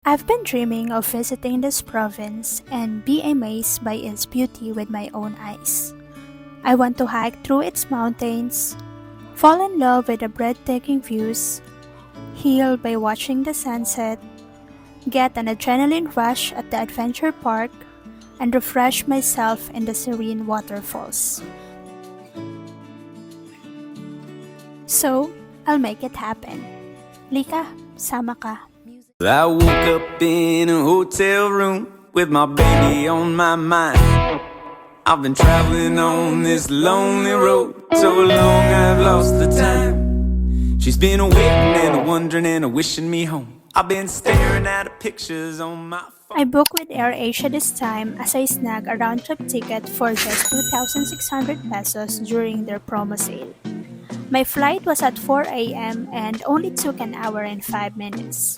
I've been dreaming of visiting this province and be amazed by its beauty with my own eyes. I want to hike through its mountains, fall in love with the breathtaking views, heal by watching the sunset, get an adrenaline rush at the adventure park, and refresh myself in the serene waterfalls. So, I'll make it happen. Lika, sama ka. I woke up in a hotel room with my baby on my mind. I've been traveling on this lonely road so long I've lost the time. She's been waiting and wondering and wishing me home. I've been staring at her pictures on my phone. I booked with 𝘾𝙘𝙧𝙠𝙜𝙧 this time as I snagged a round-trip ticket for just 2,600 pesos during their promo sale. My flight was at 4 a.m. and only took an hour and 5 minutes.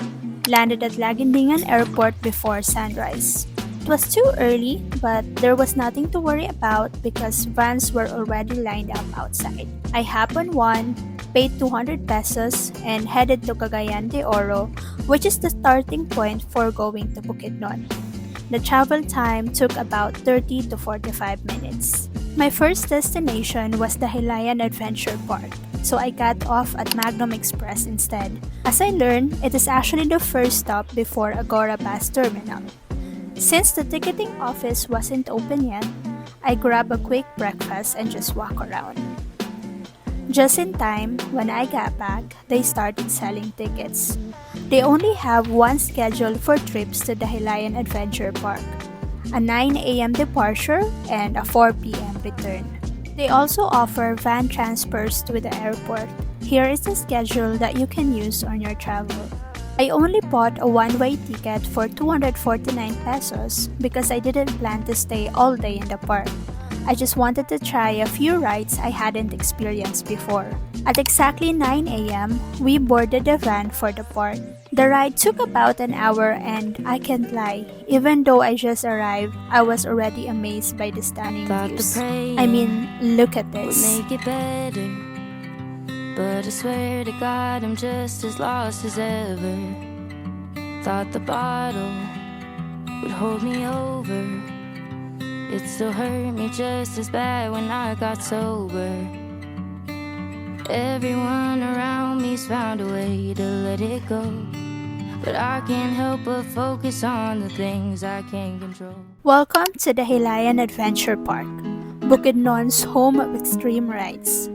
Landed at Dahilayan airport before sunrise. It was too early, but there was nothing to worry about because vans were already lined up outside. I hopped on one, paid 200 pesos, and headed to Cagayan de Oro, which is the starting point for going to Bukidnon. The travel time took about 30 to 45 minutes. My first destination was the Dahilayan Adventure Park, so I got off at Magnum Express instead. As I learned, it is actually the first stop before Agora Bus Terminal. Since the ticketing office wasn't open yet, I grabbed a quick breakfast and just walk around. Just in time, when I got back, they started selling tickets. They only have one schedule for trips to the Dahilayan Adventure Park, a 9 a.m. departure and a 4 p.m. return. They also offer van transfers to the airport. Here is the schedule that you can use on your travel. I only bought a one-way ticket for 249 pesos because I didn't plan to stay all day in the park. I just wanted to try a few rides I hadn't experienced before. At exactly 9 a.m., we boarded the van for the park. The ride took about an hour and I can't lie, even though I just arrived, I was already amazed by the stunning views. I mean, look at this. Make it better, but I swear to God I'm just as lost as ever. Thought the bottle would hold me over. It still hurt me just as bad when I got sober. Everyone around me's found a way to let it go, but I can't help but focus on the things I can't control. Welcome to the Dahilayan Adventure Park, Bukidnon's home of extreme rides.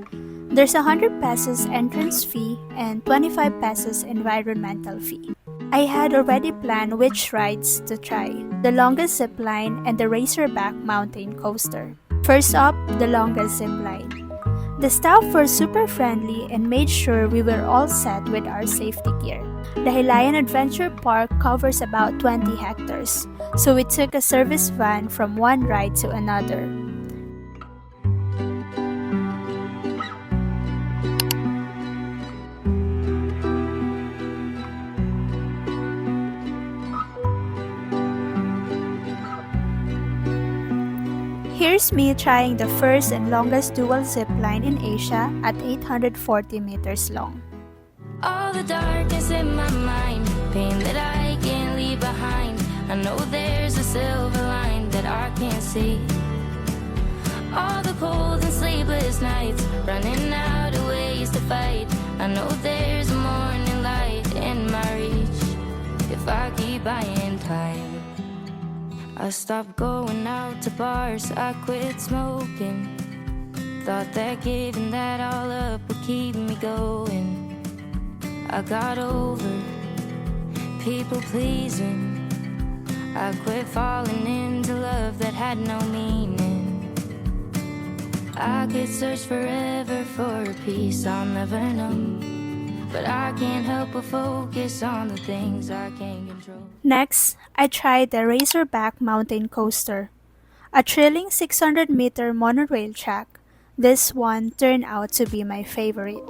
There's 100 pesos entrance fee and 25 pesos environmental fee. I had already planned which rides to try, the longest zipline and the Razorback mountain coaster. First up, the longest zipline. The staff were super friendly and made sure we were all set with our safety gear. The Dahilayan Adventure Park covers about 20 hectares, so we took a service van from one ride to another. Here's me trying the first and longest dual zip line in Asia at 840 meters long. All the darkness in my mind, pain that I can't leave behind. I know there's a silver line that I can't see. All the cold and sleepless nights, running out of ways to fight. I know there's a morning light in my reach if I keep buying time. I stopped going out to bars, I quit smoking. Thought that giving that all up would keep me going. I got over people pleasing. I quit falling into love that had no meaning. I could search forever for a peace I'll never know, but I can't help but focus on the things I can't control. Next, I tried the Razorback mountain coaster, a thrilling 600-meter monorail track. This one turned out to be my favorite.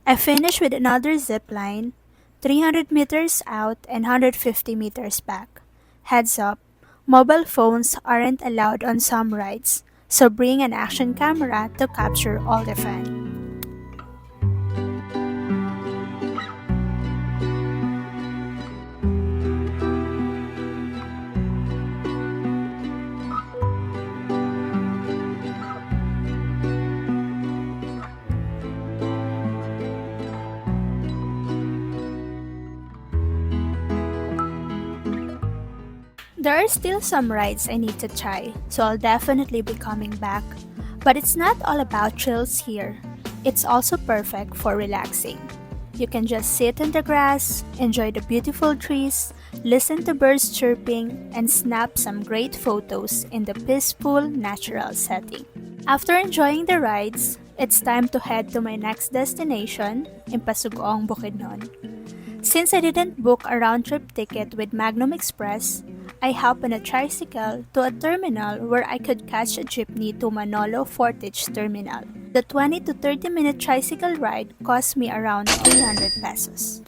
I finished with another zip line, 300 meters out and 150 meters back. Heads up, mobile phones aren't allowed on some rides, so bring an action camera to capture all the fun. There are still some rides I need to try, so I'll definitely be coming back. But it's not all about thrills here. It's also perfect for relaxing. You can just sit in the grass, enjoy the beautiful trees, listen to birds chirping, and snap some great photos in the peaceful, natural setting. After enjoying the rides, it's time to head to my next destination, 𝘽𝙖𝙘𝙠𝙜𝙤𝙤. Since I didn't book a round-trip ticket with Magnum Express, I hopped on a tricycle to a terminal where I could catch a jeepney to Manolo Fortich Terminal. The 20 to 30 minute tricycle ride cost me around 300 pesos.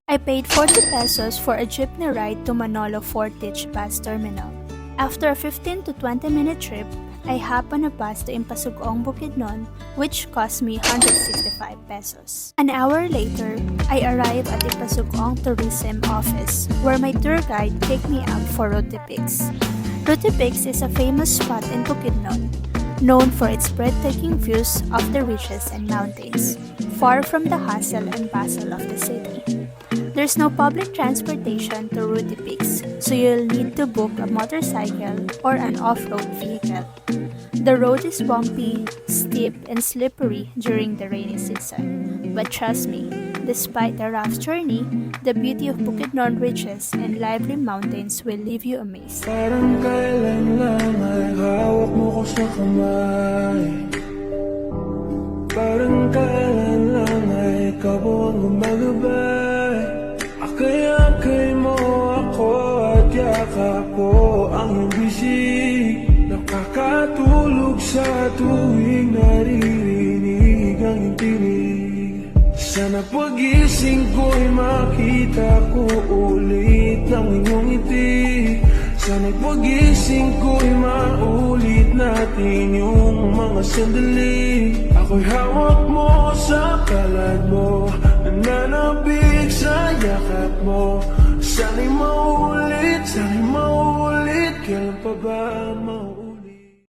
I paid 40 pesos for a jeepney ride to Manolo Fortich Bus Terminal. After a 15 to 20 minute trip, I hopped on a bus to Cedar Bukidnon, which cost me 165 pesos. An hour later, I arrived at the Cedar Tourism office, where my tour guide took me out for Roty. Roty is a famous spot in Bukidnon, known for its breathtaking views of the ridges and mountains, far from the hustle and bustle of the city. There's no public transportation to Roty Peaks, so you'll need to book a motorcycle or an off-road vehicle. The road is bumpy, steep, and slippery during the rainy season. But trust me, despite the rough journey, the beauty of Bukidnon ridges and lively mountains will leave you amazed. Parang kailan lang ay hawak mo ko sa kamay. Parang kailan lang ay ikaw ang gumagabay. Akay-akay mo ako at yakap ko ang iyong bisig. Nakakatulog sa tuwing naririnig ang iyong tinig. Sana pag-gising ko'y makita ko ulit ang inyong ngiti. Sana pag-gising ko'y maulit natin yung mga sandali. Ako'y hawak mo sa palad mo, nananabig sa yakap mo. Sana'y maulit, kailan pa ba maulit?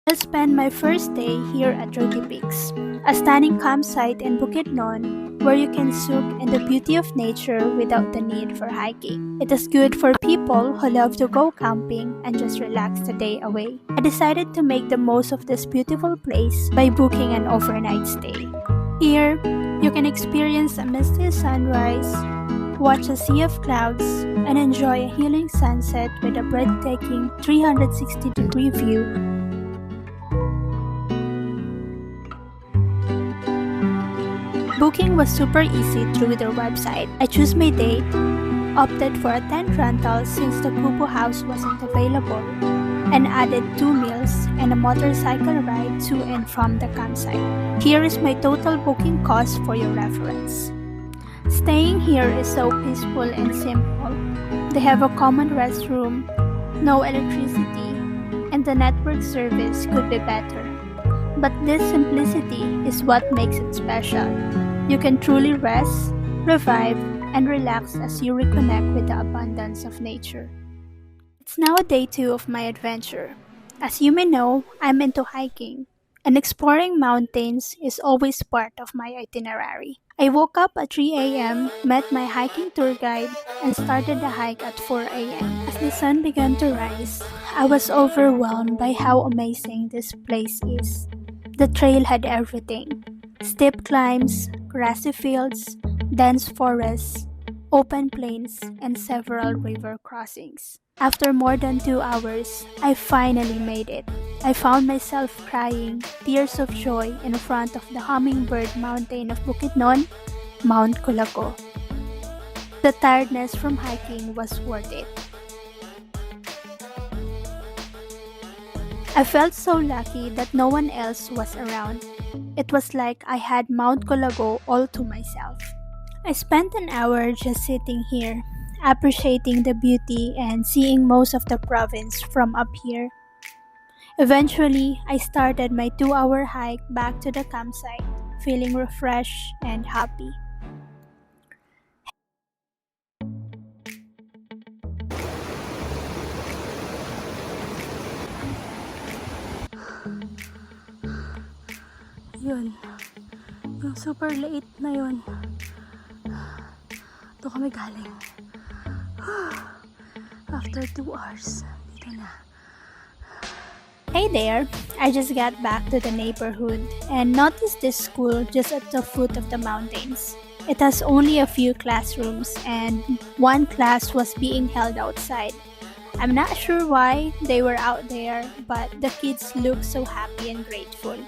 I'll spend my first day here at Roty Peaks, a stunning campsite in Bukidnon where you can soak in the beauty of nature without the need for hiking. It is good for people who love to go camping and just relax the day away. I decided to make the most of this beautiful place by booking an overnight stay. Here, you can experience a misty sunrise, watch a sea of clouds, and enjoy a healing sunset with a breathtaking 360-degree view. Booking was super easy through their website. I chose my date, opted for a tent rental since the Kubo house wasn't available, and added 2 meals and a motorcycle ride to and from the campsite. Here is my total booking cost for your reference. Staying here is so peaceful and simple. They have a common restroom, no electricity, and the network service could be better. But this simplicity is what makes it special. You can truly rest, revive, and relax as you reconnect with the abundance of nature. It's now day 2 of my adventure. As you may know, I'm into hiking, and exploring mountains is always part of my itinerary. I woke up at 3 a.m., met my hiking tour guide, and started the hike at 4 a.m. As the sun began to rise, I was overwhelmed by how amazing this place is. The trail had everything: steep climbs, grassy fields, dense forests, open plains, and several river crossings. After more than 2 hours, I finally made it. I found myself crying tears of joy in front of the hummingbird mountain of Bukidnon, Mount Kulago. The tiredness from hiking was worth it. I felt so lucky that no one else was around. It was like I had Mount Kulago all to myself. I spent an hour just sitting here, appreciating the beauty and seeing most of the province from up here. Eventually, I started my 2-hour hike back to the campsite, feeling refreshed and happy. Yun, yung super late na yun. Ito kami galing. After 2 hours, dito na. Hey there! I just got back to the neighborhood and noticed this school just at the foot of the mountains. It has only a few classrooms and one class was being held outside. I'm not sure why they were out there, but the kids looked so happy and grateful.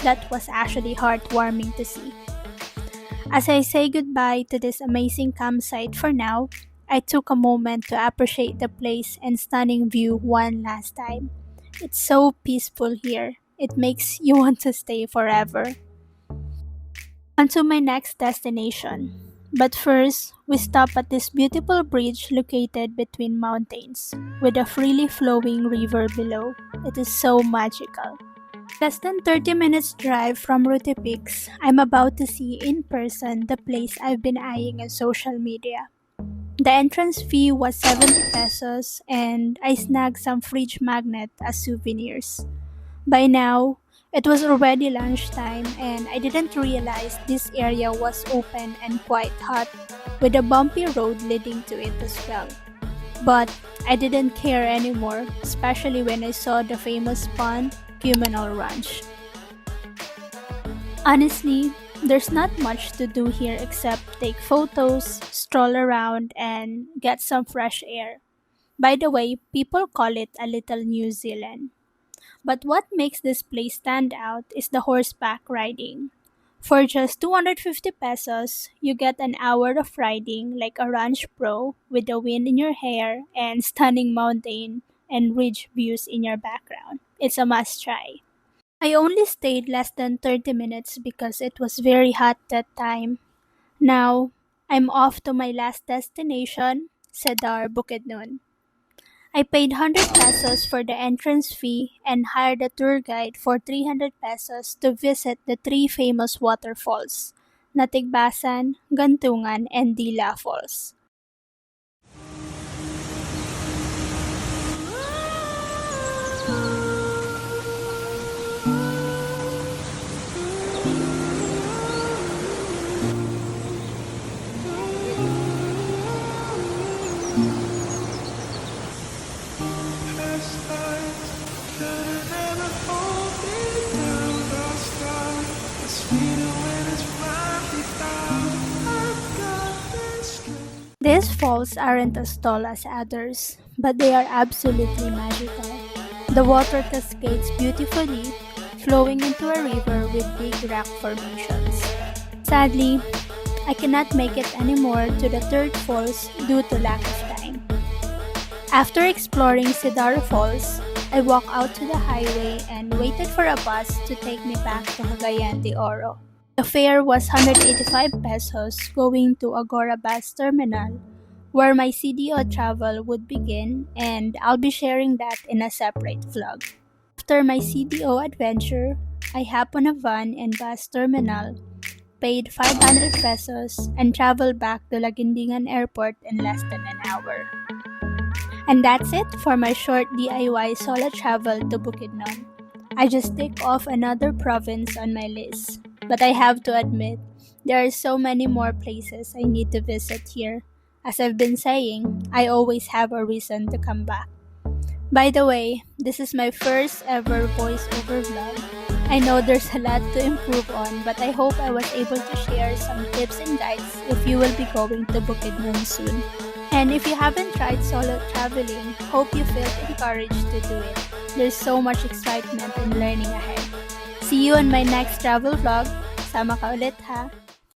That was actually heartwarming to see. As I say goodbye to this amazing campsite for now, I took a moment to appreciate the place and stunning view one last time. It's so peaceful here. It makes you want to stay forever. On to my next destination. But first, we stop at this beautiful bridge located between mountains, with a freely flowing river below. It is so magical. Less than 30 minutes drive from Roty Peaks, I'm about to see in person the place I've been eyeing on social media. The entrance fee was 70 pesos and I snagged some fridge magnet as souvenirs. By now, it was already lunchtime and I didn't realize this area was open and quite hot, with a bumpy road leading to it as well. But I didn't care anymore, especially when I saw the famous pond, Communal Ranch. Honestly, there's not much to do here except take photos, stroll around, and get some fresh air. By the way, people call it a little New Zealand. But what makes this place stand out is the horseback riding. For just 250 pesos, you get an hour of riding like a ranch pro with the wind in your hair and stunning mountain and ridge views in your background. It's a must try. I only stayed less than 30 minutes because it was very hot that time. Now, I'm off to my last destination, Cedar Bukidnon. I paid 100 pesos for the entrance fee and hired a tour guide for 300 pesos to visit the three famous waterfalls, Natigbasan, Gantungan, and Dila Falls. These falls aren't as tall as others, but they are absolutely magical. The water cascades beautifully, flowing into a river with big rock formations. Sadly, I cannot make it anymore to the third falls due to lack of time. After exploring Cedar Falls, I walked out to the highway and waited for a bus to take me back to Cagayan de Oro. The fare was 185 pesos going to Agora Bus Terminal, where my CDO travel would begin, and I'll be sharing that in a separate vlog. After my CDO adventure, I hop on a van in bus terminal, paid 500 pesos, and traveled back to Laguindingan Airport in less than an hour. And that's it for my short DIY solo travel to Bukidnon. I just tick off another province on my list. But I have to admit, there are so many more places I need to visit here. As I've been saying, I always have a reason to come back. By the way, this is my first ever voiceover vlog. I know there's a lot to improve on, but I hope I was able to share some tips and guides if you will be going to Bukidnon soon. And if you haven't tried solo traveling, hope you feel encouraged to do it. there's so much excitement and learning ahead. See you on my next travel vlog. Sama ka ulit ha!